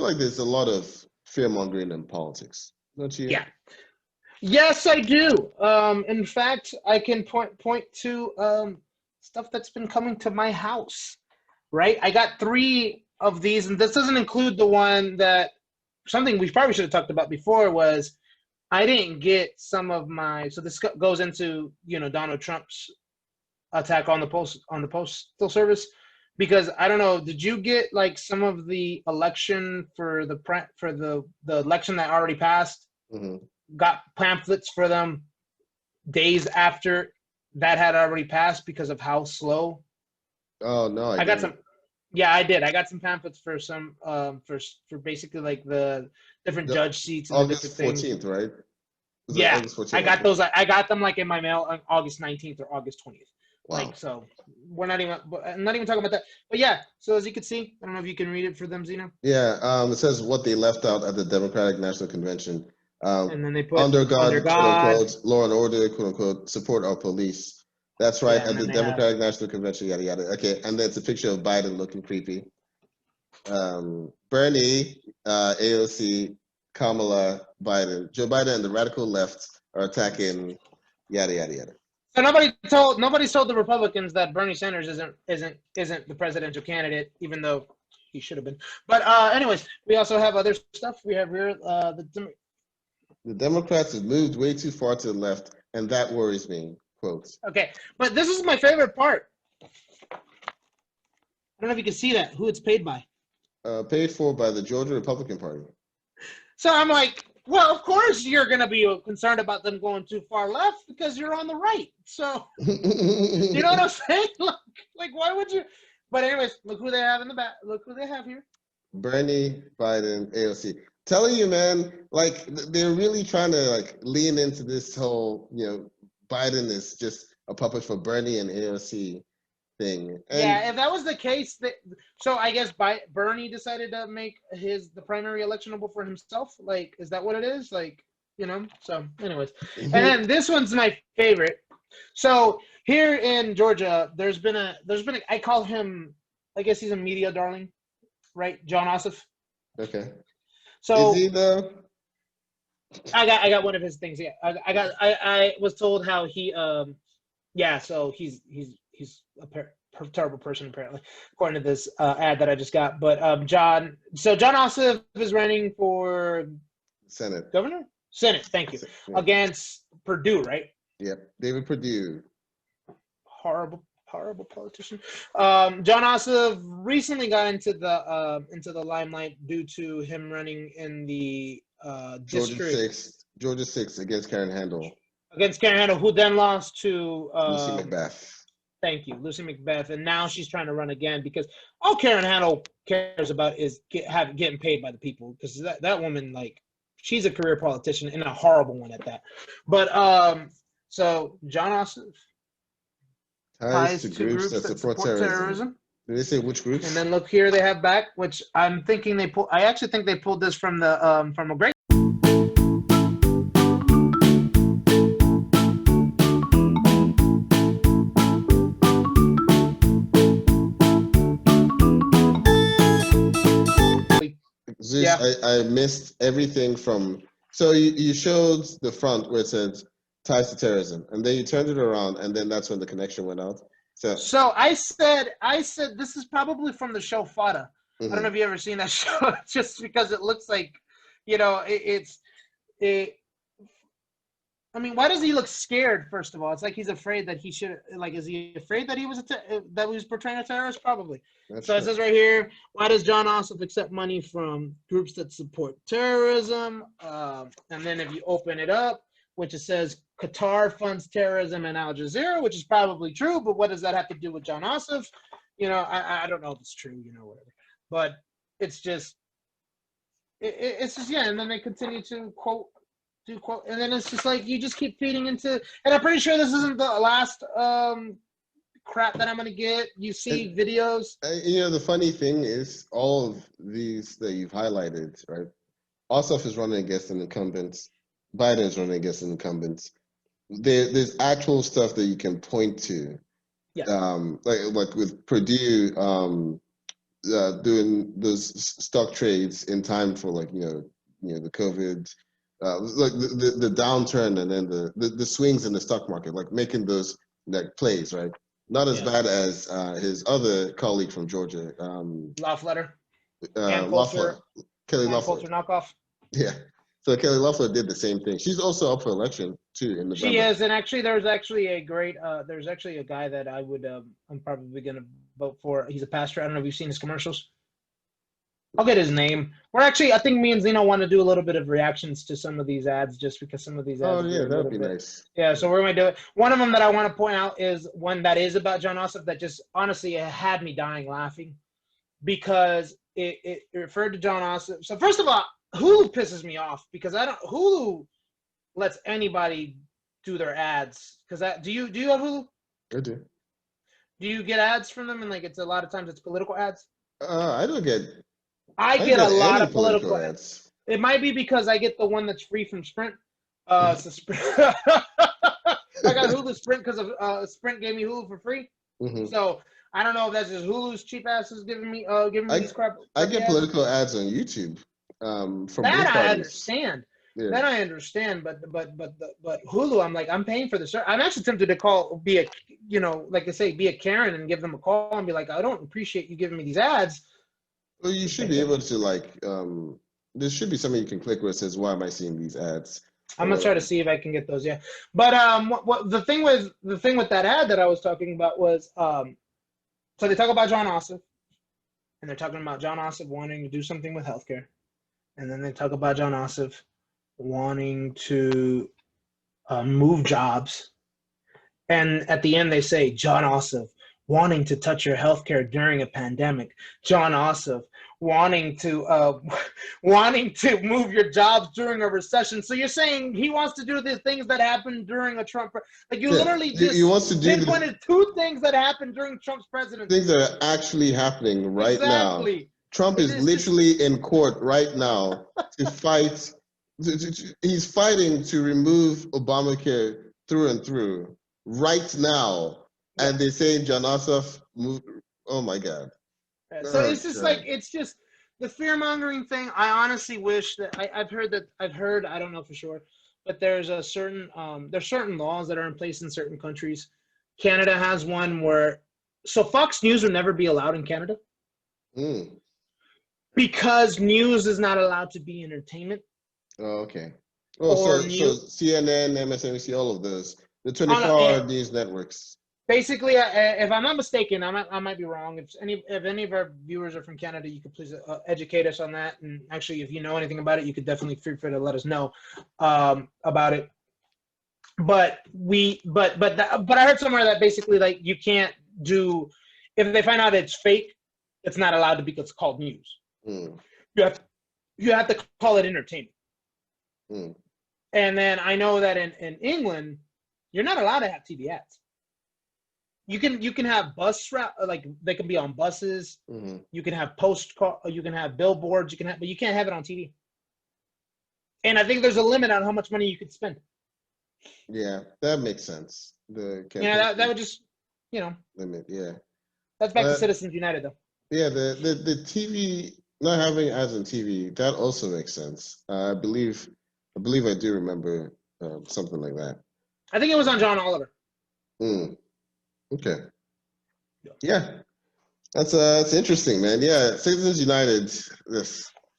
like there's a lot of fear mongering in politics, don't you? Yeah. Yes, I do. In fact, I can point to stuff that's been coming to my house. Right, I got 3 of these, and this doesn't include the one that something we probably should have talked about before was I didn't get some of my. So this goes into Donald Trump's attack on the postal service, because I don't know. Did you get like some of the election for the election that already passed? Mm-hmm. Got pamphlets for them days after that had already passed because of how slow. Oh no, I got some. Yeah, I did. I got some pamphlets for some for basically like the different judge seats and the different August things. 14th, right? Was it Yeah, August 14th? I got those. I got them like in my mail on August 19th or August 20th. Wow. Like, so we're not even. I'm not even talking about that. But yeah, so as you can see, I don't know if you can read it for them, Zeno. Yeah, it says what they left out at the Democratic National Convention. And then they put under God, under quote God, unquote, law and order, quote unquote, support our police. That's right, Yeah, at the Democratic National Convention, yada yada. Okay, and then it's a picture of Biden looking creepy. Bernie, AOC, Kamala, Biden, Joe Biden, and the radical left are attacking, yada yada yada. So nobody told the Republicans that Bernie Sanders isn't the presidential candidate, even though he should have been. But anyways, we also have other stuff. We have here the Democrats have moved way too far to the left, and that worries me. Quotes. Okay, but this is my favorite part. I don't know if you can see that, who it's paid by. Paid for by the Georgia Republican Party. So I'm like, well, of course you're going to be concerned about them going too far left because you're on the right. So, you know what I'm saying? Like, why would you? But anyways, look who they have in the back. Look who they have here. Bernie, Biden, AOC. Telling you, man, like they're really trying to like lean into this whole, Biden is just a puppet for Bernie and AOC thing. And yeah, if that was the case, so I guess Bernie decided to make the primary electionable for himself. Like, is that what it is? Like, So, anyways, and then this one's my favorite. So here in Georgia, there's been I call him, I guess he's a media darling, right? John Ossoff. Okay. So is he though? I got one of his things. Yeah, I was told how he so he's a terrible person apparently, according to this ad that I just got. But John Ossoff is running for Senate. Thank you. Yeah. Against Perdue, right? Yep, David Perdue. Horrible politician. John Ossoff recently got into the limelight due to him running in the Georgia 6 against Karen Handel. Who then lost to Lucy McBath. Thank you, Lucy McBath, and now she's trying to run again because all Karen Handel cares about is getting paid by the people, because that woman, like, she's a career politician and a horrible one at that. But so John Ossoff ties to groups that support terrorism. Did they say which groups? And then look here, they have back, which I'm thinking I actually think they pulled this from a great. Zeus, yeah. I missed everything from. So you showed the front where it said ties to terrorism, and then you turned it around, and then that's when the connection went out. So I said this is probably from the show Fada. Mm-hmm. I don't know if you ever seen that show, just because it looks like, I mean, why does he look scared? First of all, it's like he's afraid that he should. Like, is he afraid that he was portraying a terrorist? Probably. That's so true. It says right here, why does John Ossoff accept money from groups that support terrorism? And then if you open it up, which it says Qatar funds terrorism and Al Jazeera, which is probably true, but what does that have to do with John Ossoff? I don't know if it's true, whatever. But it's just, it's just, yeah. And then they continue to quote, and then it's just like you just keep feeding into, and I'm pretty sure this isn't the last crap that I'm gonna get. You see videos. The funny thing is, all of these that you've highlighted, right? Ossoff is running against an incumbent. Biden is running against an incumbent. There's actual stuff that you can point to. Yeah. Like with Perdue, doing those stock trades in time for like the COVID, like the downturn and then the swings in the stock market, like making those like plays, right? Not as bad as his other colleague from Georgia, Loeffler, Loeffler, Kelly Ann Loeffler. Coulter knockoff. Yeah. So Kelly Loeffler did the same thing. She's also up for election too in November. She is, and actually, there's actually a guy that I would, I'm probably gonna vote for. He's a pastor. I don't know if you've seen his commercials. I'll get his name. I think me and Zino want to do a little bit of reactions to some of these ads, just because some of these ads. Oh yeah, that would be nice. Yeah, so we're gonna do it. One of them that I want to point out is one that is about Jon Ossoff that just honestly it had me dying laughing, because it referred to Jon Ossoff. So first of all, Hulu pisses me off because Hulu lets anybody do their ads. Because do you have Hulu? I do. Do you get ads from them? And like, it's a lot of times it's political ads. I don't get. I get a lot of political ads. It might be because I get the one that's free from Sprint. So Sprint. I got Hulu Sprint because of Sprint gave me Hulu for free. Mm-hmm. So I don't know if that's just Hulu's cheap asses giving me these crap. I get political ads on YouTube. From that I understand. Yeah. That I understand, but Hulu, I'm paying for the service. I'm actually tempted to be a Karen and give them a call and be like, I don't appreciate you giving me these ads. Well, you should be able to there should be something you can click where it says, why am I seeing these ads? I'm gonna try to see if I can get those. Yeah, but what the thing with that ad that I was talking about was so they talk about Jon Ossoff, and they're talking about Jon Ossoff wanting to do something with healthcare, and then they talk about Jon Ossoff wanting to move jobs, and at the end they say Jon Ossoff wanting to touch your healthcare during a pandemic, Jon Ossoff wanting to move your jobs during a recession. So you're saying he wants to do the things that happened during a Trump, like you literally just he wants to do pinpointed two things that happened during Trump's presidency. Things that are actually happening right now. Trump is literally in court right now to fight. He's fighting to remove Obamacare through and through right now. And they say Jon Ossoff moved. Oh my God. So it's just it's just the fear mongering thing. I honestly wish that I've heard, I don't know for sure, but there's certain laws that are in place in certain countries. Canada has one so Fox News will never be allowed in Canada. Because news is not allowed to be entertainment. Oh, okay. Oh, so CNN, MSNBC, all of those, the 24-hour news networks. Basically, if I'm not mistaken, I might be wrong. If any of our viewers are from Canada, you could please educate us on that. And actually, if you know anything about it, you could definitely feel free to let us know about it. But I heard somewhere that basically, like, you can't do, if they find out it's fake, it's not allowed to be called news. You have to call it entertainment. And then I know that in England, you're not allowed to have TV ads. You can have bus route, like they can be on buses. You can have you can have billboards. But you can't have it on TV. And I think there's a limit on how much money you could spend. Yeah, that makes sense. That would just limit. Yeah, that's back to Citizens United though. Yeah, the TV, not having ads on TV, that also makes sense. I believe I do remember something like that. I think it was on John Oliver. Okay. Yeah, that's interesting, man. Yeah, Citizens United.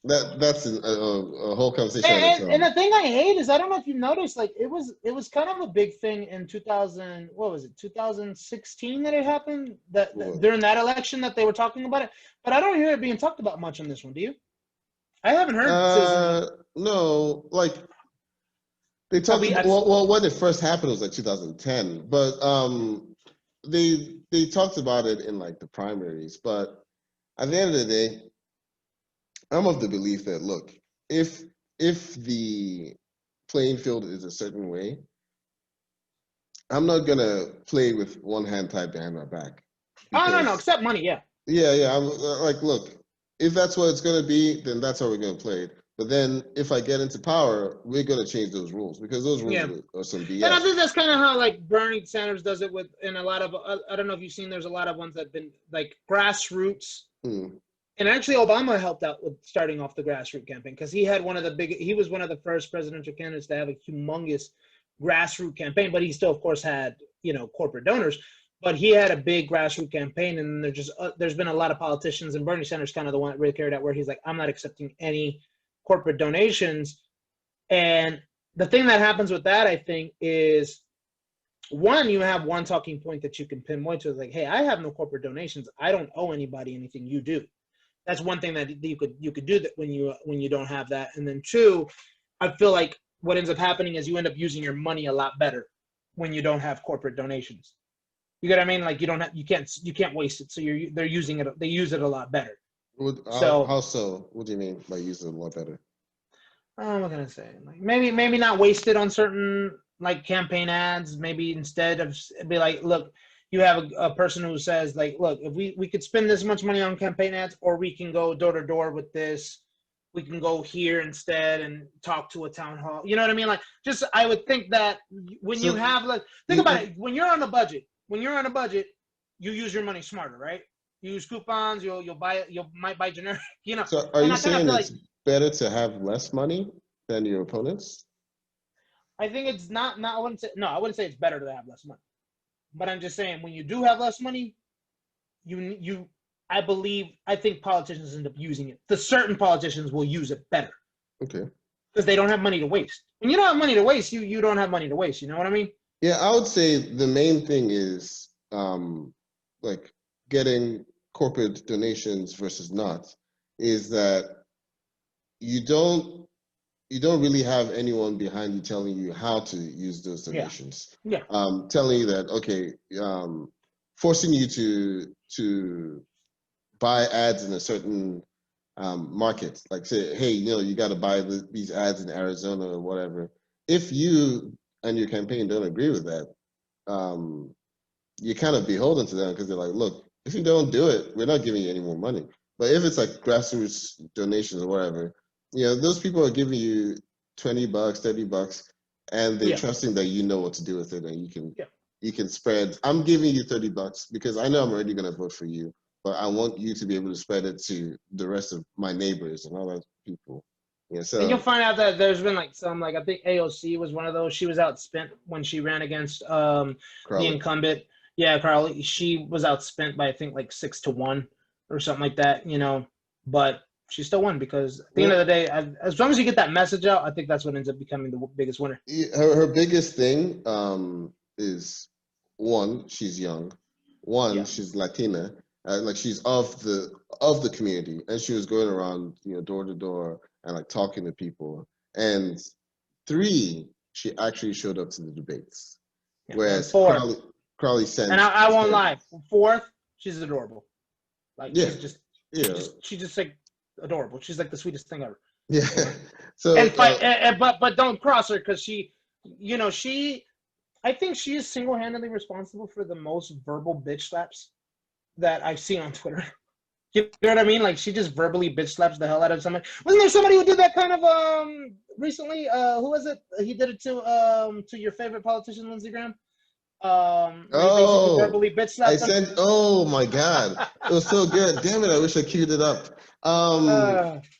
That's a whole conversation. And the thing I hate is, I don't know if you noticed, like it was kind of a big thing in 2016 that it happened during that election that they were talking about it, but I don't hear it being talked about much on this one. Do you? I haven't heard. No, like they talked about, well, when it first happened was like 2010, but they talked about it in like the primaries, but at the end of the day, I'm of the belief that, look, if the playing field is a certain way, I'm not gonna play with one hand tied behind my back. No, except money, yeah. Yeah. I'm like, look, if that's what it's gonna be, then that's how we're gonna play it. But then if I get into power, we're gonna change those rules, because those rules are some BS. And I think that's kind of how like Bernie Sanders does it in a lot of. I don't know if you've seen. There's a lot of ones that've been like grassroots. And actually, Obama helped out with starting off the grassroots campaign because he was one of the first presidential candidates to have a humongous grassroots campaign, but he still, of course, had, corporate donors. But he had a big grassroots campaign, and there's been a lot of politicians, and Bernie Sanders kind of the one that really carried out, where he's like, I'm not accepting any corporate donations. And the thing that happens with that, I think, is one, you have one talking point that you can pinpoint to, like, hey, I have no corporate donations. I don't owe anybody anything. You do. That's one thing that you could do that when you don't have that. And then two, I feel like what ends up happening is you end up using your money a lot better when you don't have corporate donations. You get what I mean? Like you can't waste it. So they use it a lot better. How so? What do you mean by using it a lot better? What can I say? Like maybe not waste it on certain like campaign ads. Maybe instead of be like, look, you have a person who says like, look, if we could spend this much money on campaign ads, or we can go door to door with this. We can go here instead and talk to a town hall. You know what I mean? Like, just I would think that when you have like, think about it. When you're on a budget, you use your money smarter, right? You use coupons. You might buy generic. So are you saying it's better to have less money than your opponents? I think it's not. I wouldn't say it's better to have less money, but I'm just saying when you do have less money, I think politicians end up using it. The certain politicians will use it better. Okay. Because they don't have money to waste. When you don't have money to waste, you don't have money to waste. You know what I mean? Yeah, I would say the main thing is like getting corporate donations versus not, is that you don't really have anyone behind you telling you how to use those donations. Yeah. Telling you that, okay, forcing you to buy ads in a certain market, like say, hey, you got to buy these ads in Arizona or whatever. If you and your campaign don't agree with that, you're kind of beholden to them, because they're like, look, if you don't do it, we're not giving you any more money. But if it's like grassroots donations or whatever, those people are giving you $20, $30, and they're trusting that you know what to do with it, and you can spread. I'm giving you $30 because I know I'm already going to vote for you, but I want you to be able to spread it to the rest of my neighbors and all that people. So and you'll find out that there's been like some, like I think AOC was one of those. She was outspent when she ran against the incumbent. Yeah, Carly. She was outspent by I think like 6-1 or something like that. But she still won because at the end of the day, as long as you get that message out, I think that's what ends up becoming the biggest winner. Her biggest thing is, one, she's young. She's Latina. Like she's of the community, and she was going around door to door and like talking to people. And 3, she actually showed up to the debates. Whereas Crowley sent. And I won't lie, 4th, she's adorable. Like she's just like adorable. She's like the sweetest thing ever. Yeah. So but don't cross her, because she I think she is single-handedly responsible for the most verbal bitch slaps that I've seen on Twitter. You know what I mean? Like she just verbally bitch slaps the hell out of somebody. Wasn't there somebody who did that kind of recently? Who was it? He did it to your favorite politician, Lindsey Graham. Verbally bitch slapped him. Oh my God, it was so good. Damn it! I wish I queued it up.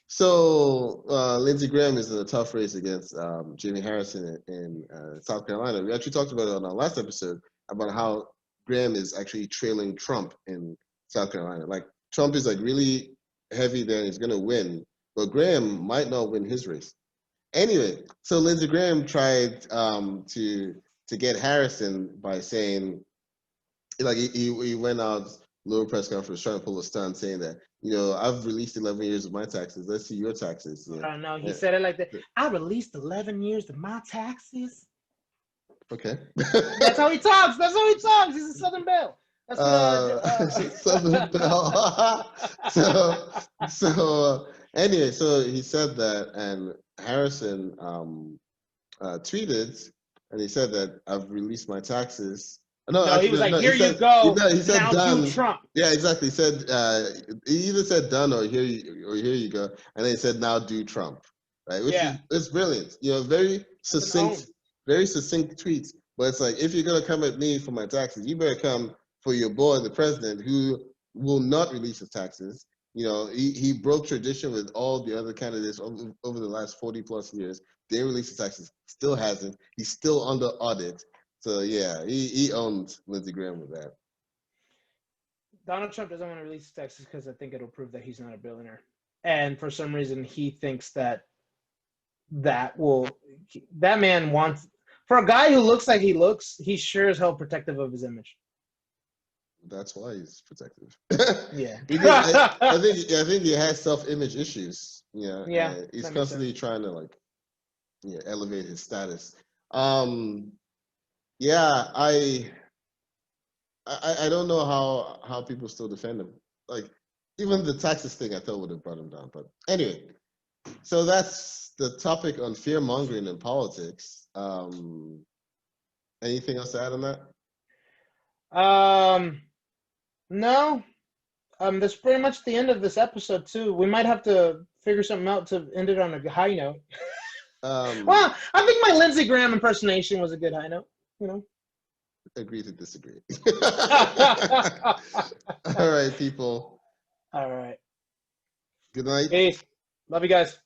So Lindsey Graham is in a tough race against Jamie Harrison in South Carolina. We actually talked about it on our last episode about how Graham is actually trailing Trump in South Carolina. Like Trump is like really heavy there and he's gonna win, but Graham might not win his race. Anyway, so Lindsey Graham tried to get Harrison by saying, like he went out little press conference trying to pull a stunt saying that, I've released 11 years of my taxes. Let's see your taxes. No, he said it like that. I released 11 years of my taxes. Okay. That's how he talks. He's a Southern Belle. Southern Belle. So anyway, so he said that, and Harrison tweeted, and he said that I've released my taxes. He was like, "Here you go." He said now done. Do Trump. Yeah, exactly. He said he either said done or here you go, and then he said now do Trump, right? Which is it's brilliant. Very succinct tweets. But it's like, if you're gonna come at me for my taxes, you better come for your boy, the president, who will not release his taxes You know, he broke tradition with all the other candidates over the last 40 plus years. They released his taxes, still hasn't. He's still under audit. So yeah, he owned Lindsey Graham with that. Donald Trump doesn't want to release his taxes because I think it'll prove that he's not a billionaire. And for some reason, he thinks that that man wants, for a guy who looks like he looks, he's sure as hell protective of his image. That's why he's protective. Yeah. Because I think he has self-image issues. Yeah. He's constantly trying to like elevate his status. Yeah, I don't know how people still defend him. Like even the taxes thing, I thought would have brought him down. But anyway, so that's the topic on fear mongering in politics. Anything else to add on that? No. That's pretty much the end of this episode too. We might have to figure something out to end it on a high note. Well, I think my Lindsey Graham impersonation was a good high note. You know. Agree to disagree. All right, people. All right. Good night. Peace. Love you guys.